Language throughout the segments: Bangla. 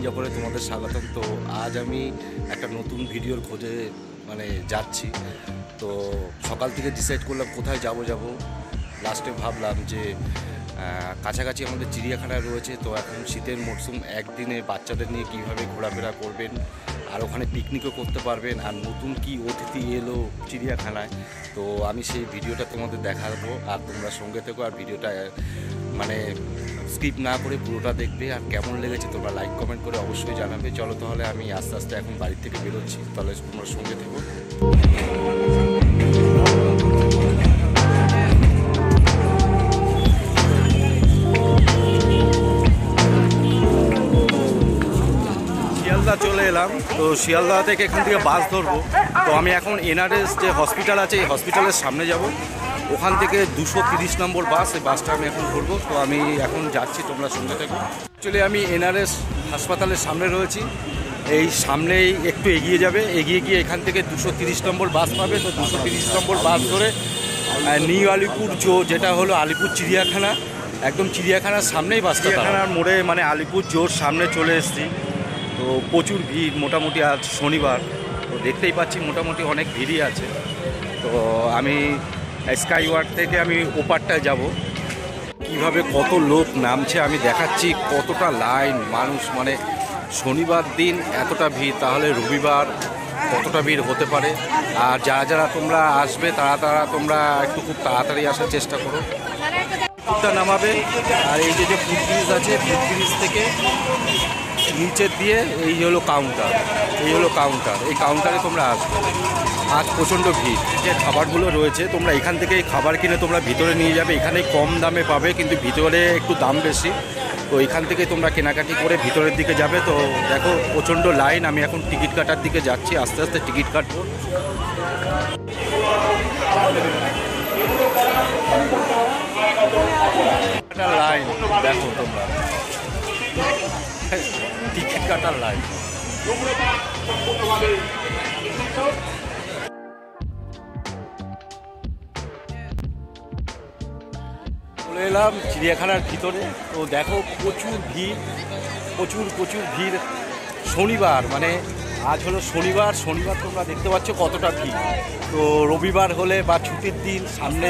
বিজ্ঞাপনে তোমাদের স্বাগতম। তো আজ আমি একটা নতুন ভিডিওর খোঁজে যাচ্ছি। তো সকাল থেকে ডিসাইড করলাম কোথায় যাব। লাস্টে ভাবলাম যে কাছাকাছি আমাদের চিড়িয়াখানা রয়েছে। তো এখন শীতের মরশুম, একদিনে বাচ্চাদের নিয়ে কীভাবে ঘোরাফেরা করবেন, আর ওখানে পিকনিকও করতে পারবেন, আর নতুন কি অতিথি এলো চিড়িয়াখানায়, তো আমি সেই ভিডিওটা তোমাদের দেখাবো। আর তোমরা সঙ্গে থেকো, আর ভিডিওটা স্কিপ না করে পুরোটা দেখবে। আর কেমন লেগেছে তোমরা লাইক কমেন্ট করে অবশ্যই জানাবে। চলো তাহলে আমি আস্তে আস্তে এখন বাড়ি থেকে বেরোচ্ছি, তাহলে তোমরা সঙ্গে থেকো। শিয়ালদা চলে এলাম। তো শিয়ালদা থেকে এখান থেকে বাস ধরবো। তো আমি এখন এনআরএস যে হসপিটাল আছে, এই হসপিটালের সামনে যাব। ওখান থেকে 230 নম্বর বাস, এই বাসটা আমি এখন ধরবো। তো আমি এখন যাচ্ছি, তোমরা সঙ্গে থেকো। অ্যাকচুয়ালি আমি এনআরএস হাসপাতালের সামনে রয়েছি। এই সামনেই একটু এগিয়ে যাবে, এগিয়ে গিয়ে এখান থেকে 230 নম্বর বাস পাবে। তো 230 নম্বর বাস ধরে নিউ আলিপুর যেটা হলো আলিপুর চিড়িয়াখানা, একদম চিড়িয়াখানার সামনেই বাস। চিড়িয়াখানার মোড়ে আলিপুর জোর সামনে চলে এসেছি। তো প্রচুর ভিড়, মোটামুটি আজ শনিবার, তো দেখতেই পাচ্ছি মোটামুটি অনেক ভিড়ই আছে। তো আমি স্কাই ওয়াক থেকে আমি ওপারটায় যাব। কিভাবে কত লোক নামছে আমি দেখাচ্ছি, কতটা লাইন মানুষ, শনিবার দিন এতটা ভিড়, তাহলে রবিবার কতটা ভিড় হতে পারে। আর যারা যারা তোমরা আসবে তারা তোমরা একটু খুব তাড়াতাড়ি আসার চেষ্টা করো। ফুটটা নামাবে, আর এই যে ফুট ব্রিজ আছে, ফুট ব্রিজ থেকে নিচের দিয়ে এই হলো কাউন্টার, এই কাউন্টারে তোমরা আসবে। আজ প্রচণ্ড ভিড়। যে খাবারগুলো রয়েছে তোমরা এখান থেকে খাবার কিনে তোমরা ভিতরে নিয়ে যাবে। এখানে কম দামে পাবে, কিন্তু ভিতরে একটু দাম বেশি। তো এখান থেকে তোমরা কেনাকাটি করে ভিতরের দিকে যাবে। তো দেখো প্রচণ্ড লাইন। আমি এখন টিকিট কাটার দিকে যাচ্ছি, আস্তে আস্তে টিকিট কাটবো। লাইন দেখো তোমরা, টিকিট কাটার লাইন। চলে এলাম চিড়িয়াখানার ভিতরে। তো দেখো প্রচুর ভিড়। শনিবার, আজ হলো শনিবার তোমরা দেখতে পাচ্ছ কতটা ভিড়। তো রবিবার হলে বা ছুটির দিন, সামনে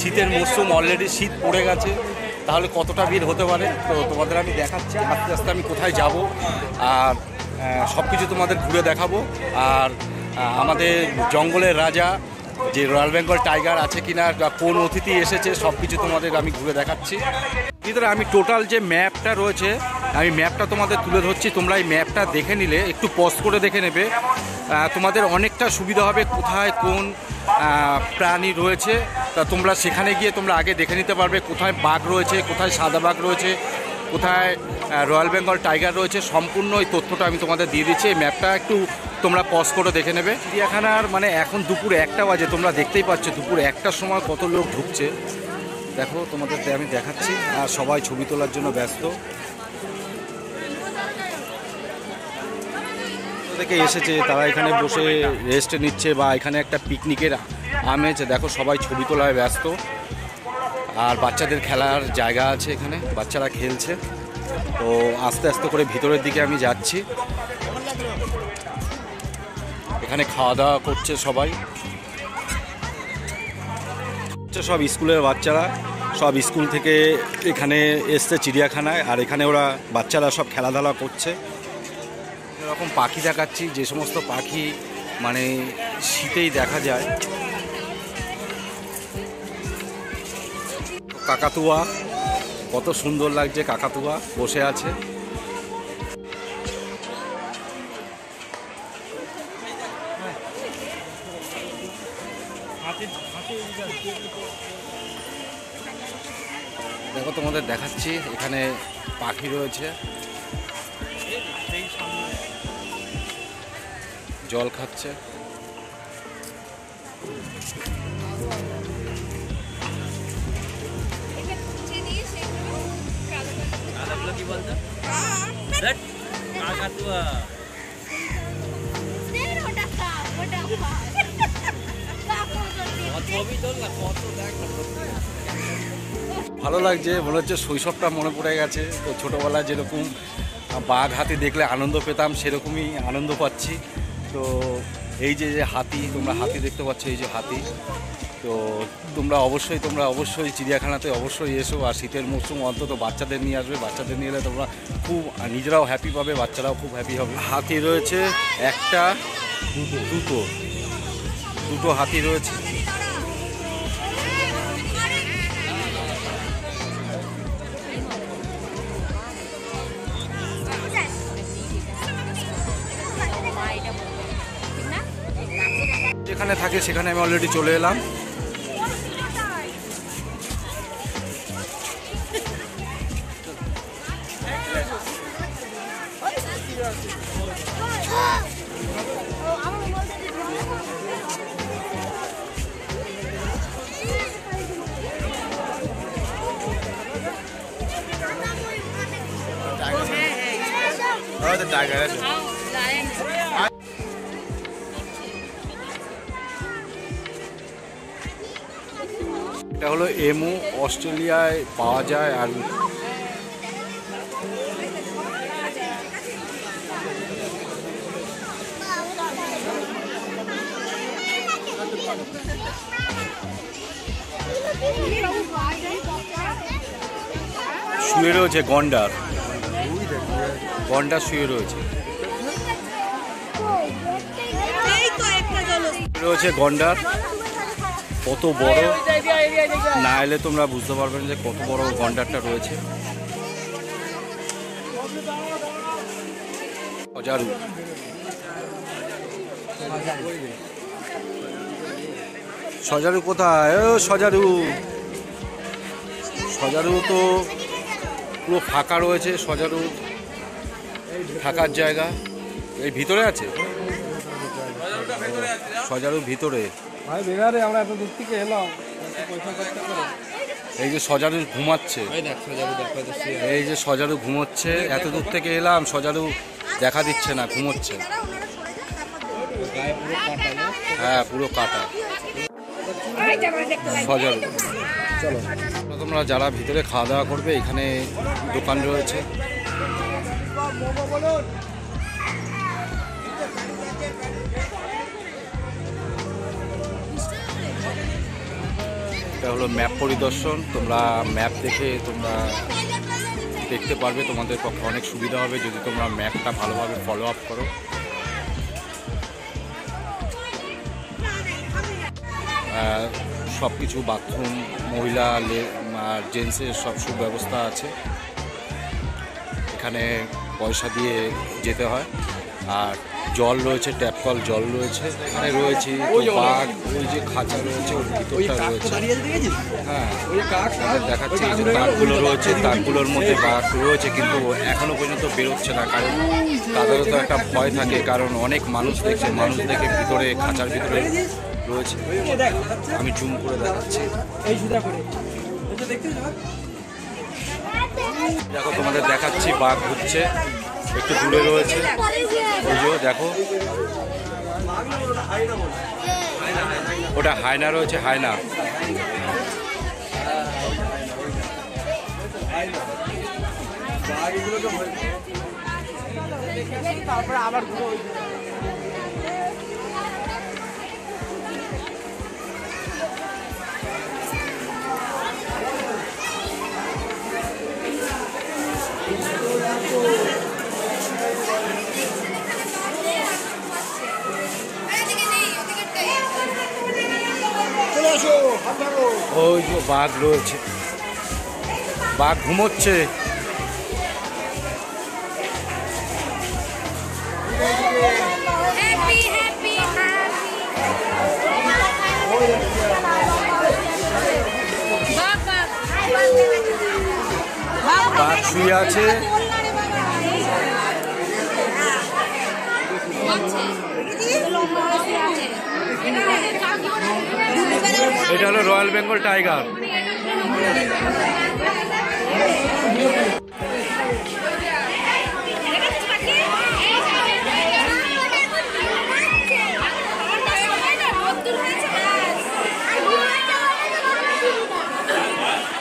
শীতের মরশুম, অলরেডি শীত পড়ে গেছে, তাহলে কতটা ভিড় হতে পারে। তো তোমাদের আমি দেখাচ্ছি আস্তে আস্তে আমি কোথায় যাব, আর সব কিছু তোমাদের ঘুরে দেখাবো। আর আমাদের জঙ্গলের রাজা যে রয়্যাল বেঙ্গল টাইগার আছে কিনা, কোন অতিথি এসেছে, সব কিছু তোমাদের আমি ঘুরে দেখাচ্ছি। ভিতরে আমি টোটাল যে ম্যাপটা রয়েছে, আমি ম্যাপটা তোমাদের তুলে ধরছি। তোমরা এই ম্যাপটা দেখে নিলে, একটু পজ করে দেখে নেবে, তোমাদের অনেকটা সুবিধা হবে কোথায় কোন প্রাণী রয়েছে। তা তোমরা সেখানে গিয়ে তোমরা আগে দেখে নিতে পারবে কোথায় বাঘ রয়েছে, কোথায় সাদা বাঘ রয়েছে, কোথায় রয়্যাল বেঙ্গল টাইগার রয়েছে। সম্পূর্ণ এই তথ্যটা আমি তোমাদের দিয়ে দিচ্ছি। এই ম্যাপটা একটু তোমরা পজ করে দেখে নেবে। চিড়িয়াখানার এখন দুপুর 1টা বাজে, তোমরা দেখতেই পাচ্ছ দুপুর 1টার সময় কত লোক ঢুকছে। দেখো তোমাদের আমি দেখাচ্ছি, আর সবাই ছবি তোলার জন্য ব্যস্ত। থেকে এসেছে তারা এখানে বসে রেস্ট নিচ্ছে, বা এখানে একটা পিকনিকের আমেজ। দেখো সবাই ছবি তোলায় ব্যস্ত। আর বাচ্চাদের খেলার জায়গা আছে, এখানে বাচ্চারা খেলছে। তো আস্তে আস্তে করে ভিতরের দিকে আমি যাচ্ছি। এখানে খাওয়া দাওয়া করছে সবাই, সব স্কুলের বাচ্চারা, সব স্কুল থেকে এখানে এসছে চিড়িয়াখানায়। আর এখানে ওরা বাচ্চারা সব খেলাধুলা করছে। এরকম পাখি দেখাচ্ছি, যে সমস্ত পাখি শীতেই দেখা যায়। কাকাতুয়া, কত সুন্দর লাগছে, কাকাতুয়া বসে আছে। দেখো তোমাদের দেখাচ্ছি, এখানে পাখি রয়েছে, জল খাচ্ছে। ভালো লাগছে, মনে হচ্ছে শৈশবটা মনে পড়ে গেছে। তো ছোটোবেলায় যেরকম বাঘ হাতি দেখলে আনন্দ পেতাম, সেরকমই আনন্দ পাচ্ছি। তো এই যে হাতি, তোমরা হাতি দেখতে পাচ্ছ, এই যে হাতি। তো তোমরা অবশ্যই চিড়িয়াখানাতে অবশ্যই এসো। আর শীতের মরশুম অন্তত বাচ্চাদের নিয়ে আসবে, বাচ্চাদের নিয়ে এলে তোমরা খুব নিজেরাও হ্যাপি পাবে, বাচ্চারাও খুব হ্যাপি হবে। হাতি রয়েছে একটা, দুটো হাতি রয়েছে। যেখানে থাকে সেখানে আমি অলরেডি চলে এলাম। এটা হলো এমু, অস্ট্রেলিয়ায় পাওয়া যায়। আর শুয়ে রয়েছে গন্ডার, শুয়ে রয়েছে। রয়েছে গন্ডার, কত বড়, না এলে তোমরা বুঝতে পারবেন যে কত বড় গন্ডারটা রয়েছে। সজারু, সজারু কোথায়? ও সজারু, সজারু তো পুরো ফাঁকা রয়েছে। সজারু থাকার জায়গা এই ভিতরে আছে, সজারু ভিতরে। আমরা এত দূর থেকে এলাম, এই যে সজারু ঘুমাচ্ছে, এই যে সজারু ঘুমোচ্ছে, এত দূর থেকে এলাম, সজারু দেখা দিচ্ছে না, ঘুমোচ্ছে। হ্যাঁ, পুরো কাটা সজারু। চলো, তোমরা যারা ভিতরে খাওয়া দাওয়া করবে, এখানে দোকান রয়েছে। এটা হলো ম্যাপ পরিদর্শন। তোমরা ম্যাপ দেখে তোমরা দেখতে পারবে, তোমাদের পক্ষে অনেক সুবিধা হবে যদি তোমরা ম্যাপটা ভালোভাবে ফলো আপ করো। সব কিছু বাথরুম, মহিলা আর জেন্টসের সব সুব্যবস্থা আছে। এখানে পয়সা দিয়ে যেতে হয়। আর জল রয়েছে, ট্যাপ কল জল রয়েছে। এখানে রয়েছে বাঘ, ওই যে খাঁচা রয়েছে ওর ভিতরটা রয়েছে। হ্যাঁ, দেখাচ্ছে এই যে তাকগুলো রয়েছে, তাকগুলোর মধ্যে বাঘ রয়েছে, কিন্তু এখনো পর্যন্ত বেরোচ্ছে না। কারণ তাদেরও তো একটা ভয় থাকে, কারণ অনেক মানুষ দেখছে, মানুষ দেখে ভিতরে খাঁচার ভিতরে রয়েছে। আমি জুম করে দেখাচ্ছি, দেখো তোমাদের দেখাচ্ছি। বাঘ ঘুরছে, একটু দূরে রয়েছে, ওই যে দেখো, ওটা হায়না রয়েছে, হায়না। তারপরে আবার ওই যে বাঘ রয়েছে, বাঘ ঘুমোচ্ছে। বাঘ শুয়ে আছে। এটা হলো রয়্যাল বেঙ্গল টাইগার।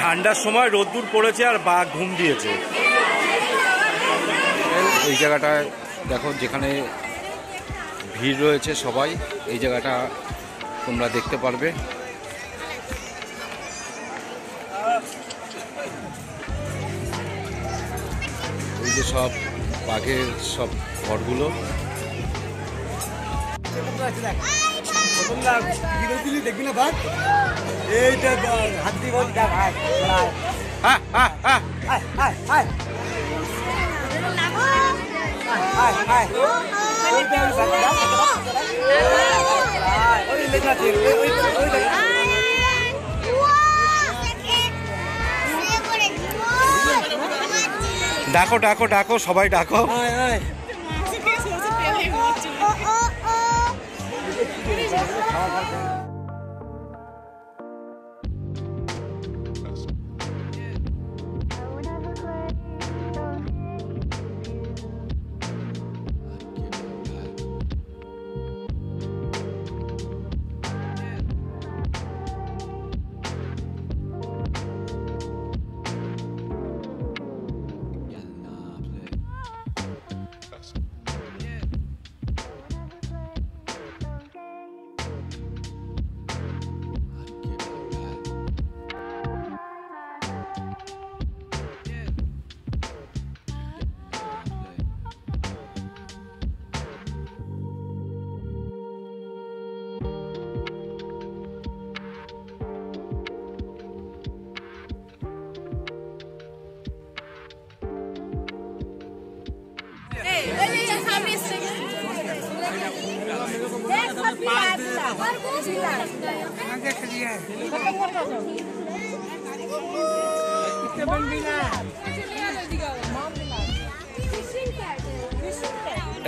ঠান্ডার সময় রোদ্দুর পড়েছে আর বাঘ ঘুম দিয়েছে। এই জায়গাটায় দেখো যেখানে ভিড় রয়েছে সবাই, এই জায়গাটা তোমরা দেখতে পারবে। এই যে সব বাঘের সব ঘরগুলো। দেখবি না ভাত এইটা হাতি বল দেখ ভাই হ্যাঁ হ্যাঁ হ্যাঁ high high high high high ওইটা ওই লেখা ঠিক ওই ডাকো ডাকো ডাকো সবাই ডাকো। হাই হাই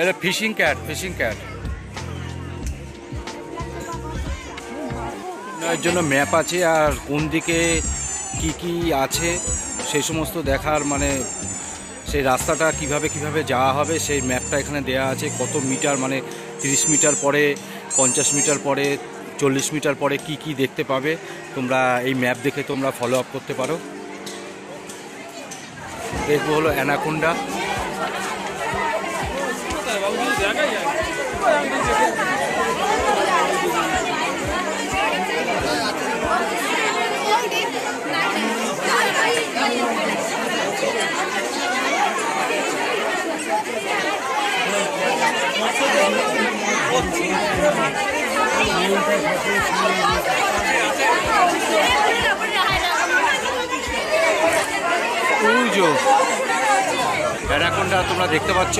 এটা ফিশিং ক্যাট, ফিশিং ক্যাট। এর জন্য ম্যাপ আছে, আর কোন দিকে কি কি আছে সেই সমস্ত দেখার, মানে সেই রাস্তাটা কিভাবে কিভাবে যাওয়া হবে সেই ম্যাপটা এখানে দেয়া আছে। কত মিটার, মানে 30 মিটার পরে, 50 মিটার পরে, 40 মিটার পরে কি কি দেখতে পাবে তোমরা এই ম্যাপ দেখে তোমরা ফলো আপ করতে পারো। দেখবো হলো অ্যানাকোন্ডা। অ্যানাকোন্ডা তোমরা দেখতে পাচ্ছ,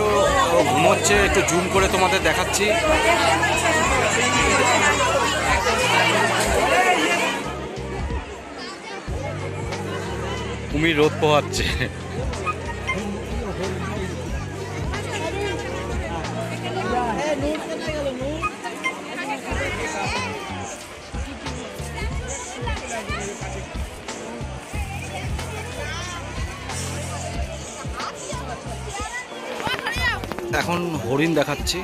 ঘুমোচ্ছে। একটু জুম করে তোমাদের দেখাচ্ছি। কুমির রোদ পোহাচ্ছে। এখন হরিণ দেখাচ্ছি।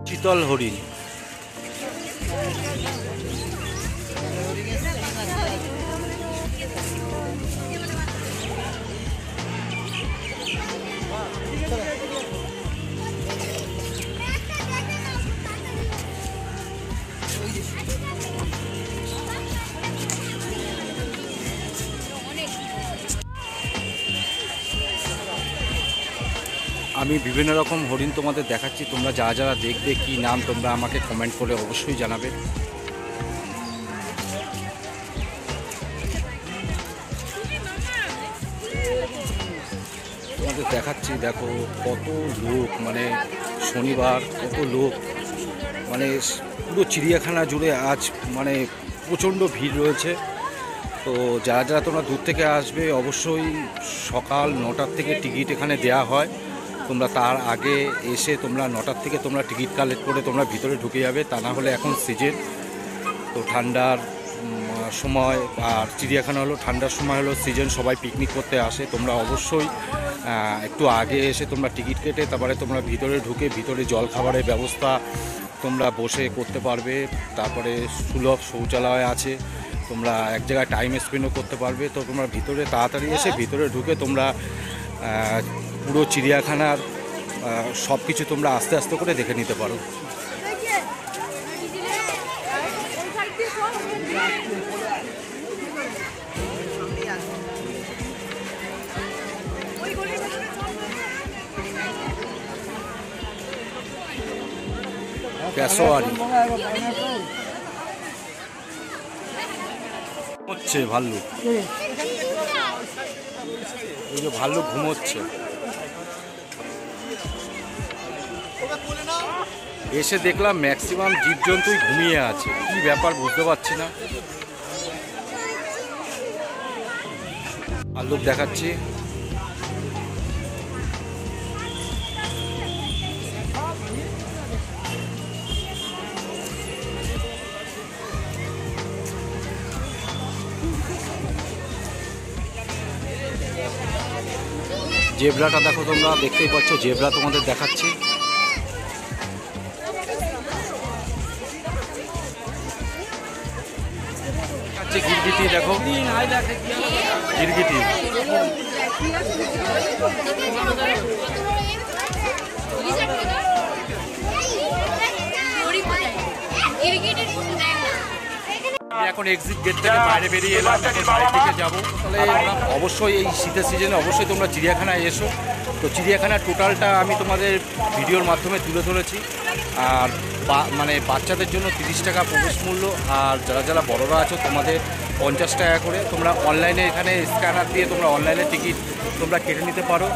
চিতল হরিণ। আমি বিভিন্ন রকম হরিণ তোমাদের দেখাচ্ছি। তোমরা যারা যারা দেখবে কি নাম তোমরা আমাকে কমেন্ট করে অবশ্যই জানাবে। তোমাদের দেখাচ্ছি, দেখো কত লোক, মানে শনিবার কত লোক, মানে পুরো চিড়িয়াখানা জুড়ে আজ মানে প্রচণ্ড ভিড় রয়েছে। তো যারা যারা তোমরা দূর থেকে আসবে অবশ্যই সকাল 9টার থেকে টিকিট এখানে দেয়া হয়। তোমরা তার আগে এসে তোমরা 9টার থেকে তোমরা টিকিট কালেক্ট করে তোমরা ভিতরে ঢুকে যাবে। তা না হলে এখন সিজন, তো ঠান্ডার সময়, আর চিড়িয়াখানা হলো ঠান্ডার সময় হলো সিজন, সবাই পিকনিক করতে আসে। তোমরা অবশ্যই একটু আগে এসে তোমরা টিকিট কেটে তারপরে তোমরা ভিতরে ঢুকে ভিতরে জল খাবারের ব্যবস্থা তোমরা বসে করতে পারবে। তারপরে সুলভ শৌচালয় আছে, তোমরা এক জায়গায় টাইম স্পেন্ডও করতে পারবে। তো তোমরা ভিতরে তাড়াতাড়ি এসে ভিতরে ঢুকে তোমরা পুরো চিড়িয়াখানার সব কিছু তোমরা আস্তে আস্তে করে দেখে নিতে পারো। ক্যাসোয়ারি হচ্ছে ভাল্লুক, ওই যে ভাল্লুক ঘুমোচ্ছে। এসে দেখলাম ম্যাক্সিমাম জীবজন্তুই ঘুমিয়ে আছে, কি ব্যাপার বুঝতে পারছি না। ভাল্লুক দেখাচ্ছি। জেব্রাটা দেখো, তোমরা দেখতেই পাচ্ছ, জেব্রা তোমাদের দেখাচ্ছি। গিরগিটি দেখো, গিরগিটি। এখন এক্সিট গেট থেকে বাইরে বেরিয়ে এলাম, এখন বাড়ির দিকে যাবো। তাহলে অবশ্যই এই শীতের সিজনে অবশ্যই তোমরা চিড়িয়াখানায় এসো। তো চিড়িয়াখানার টোটালটা আমি তোমাদের ভিডিওর মাধ্যমে তুলে ধরেছি। আর মানে বাচ্চাদের জন্য 30 টাকা প্রবেশ মূল্য, আর যারা যারা বড়রা আছো তোমাদের 50 টাকা করে। তোমরা অনলাইনে এখানে স্ক্যানার দিয়ে তোমরা অনলাইনে টিকিট তোমরা কেটে নিতে পারো,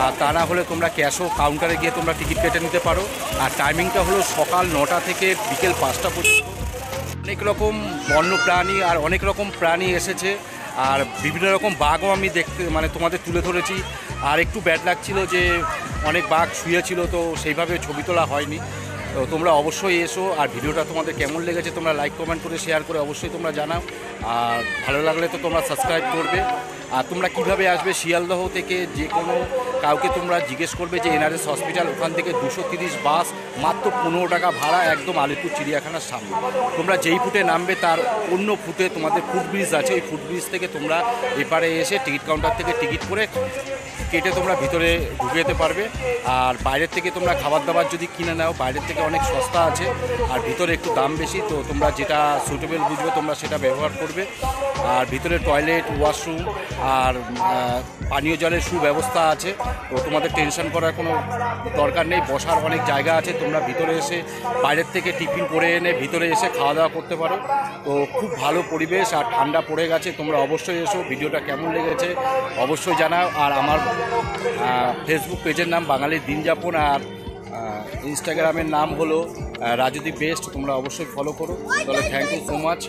আর তা না হলে তোমরা ক্যাশও কাউন্টারে গিয়ে তোমরা টিকিট কেটে নিতে পারো। আর টাইমিংটা হলো সকাল 9টা থেকে বিকেল 5টা পর্যন্ত। অনেক রকম বন্য প্রাণী আর অনেক রকম প্রাণী এসেছে, আর বিভিন্ন রকম বাঘও আমি দেখতে মানে তোমাদের তুলে ধরেছি। আর একটু ব্যাড লাগছিল যে অনেক বাঘ শুয়েছিল, তো সেইভাবে ছবি তোলা হয়নি। তো তোমরা অবশ্যই এসো, আর ভিডিওটা তোমাদের কেমন লেগেছে তোমরা লাইক কমেন্ট করে শেয়ার করে অবশ্যই তোমরা জানাও। আর ভালো লাগলে তো তোমরা সাবস্ক্রাইব করবে। আর তোমরা কিভাবে আসবে, শিয়ালদহ থেকে যে কোনো কাউকে তোমরা জিজ্ঞেস করবে যে এনআরএস হসপিটাল, ওখান থেকে 230 বাস, মাত্র 15 টাকা ভাড়া, একদম আলিপুর চিড়িয়াখানার সামনে। তোমরা যেই ফুটে নামবে তার অন্য ফুটে তোমাদের ফুটব্রিজ আছে, ওই ফুটব্রিজ থেকে তোমরা এপারে এসে টিকিট কাউন্টার থেকে টিকিট করে কেটে তোমরা ভিতরে ঢুকে যেতে পারবে। আর বাইরের থেকে তোমরা খাবার দাবার যদি কিনে নাও, বাইরের থেকে অনেক সস্তা আছে, আর ভিতরে একটু দাম বেশি। তো তোমরা যেটা সুটেবল বুঝবে তোমরা সেটা ব্যবহার করবে। আর ভিতরে টয়লেট, ওয়াশরুম আর পানীয় জলের সুব্যবস্থা আছে। তো তোমাদের টেনশন করার কোনো দরকার নেই, বসার অনেক জায়গা আছে। তোমরা ভিতরে এসে বাইরের থেকে টিফিন করে এনে ভিতরে এসে খাওয়া দাওয়া করতে পারো। তো খুব ভালো পরিবেশ, আর ঠান্ডা পড়ে গেছে। তোমরা অবশ্যই এসো, ভিডিওটা কেমন লেগেছে অবশ্যই জানাও। আর আমার ফেসবুক পেজের নাম বাঙালির দিনযাপন, আর ইনস্টাগ্রামের নাম হলো রাজুদীপ বেস্ট। তোমরা অবশ্যই ফলো করো। তাহলে থ্যাংক ইউ সো মাচ।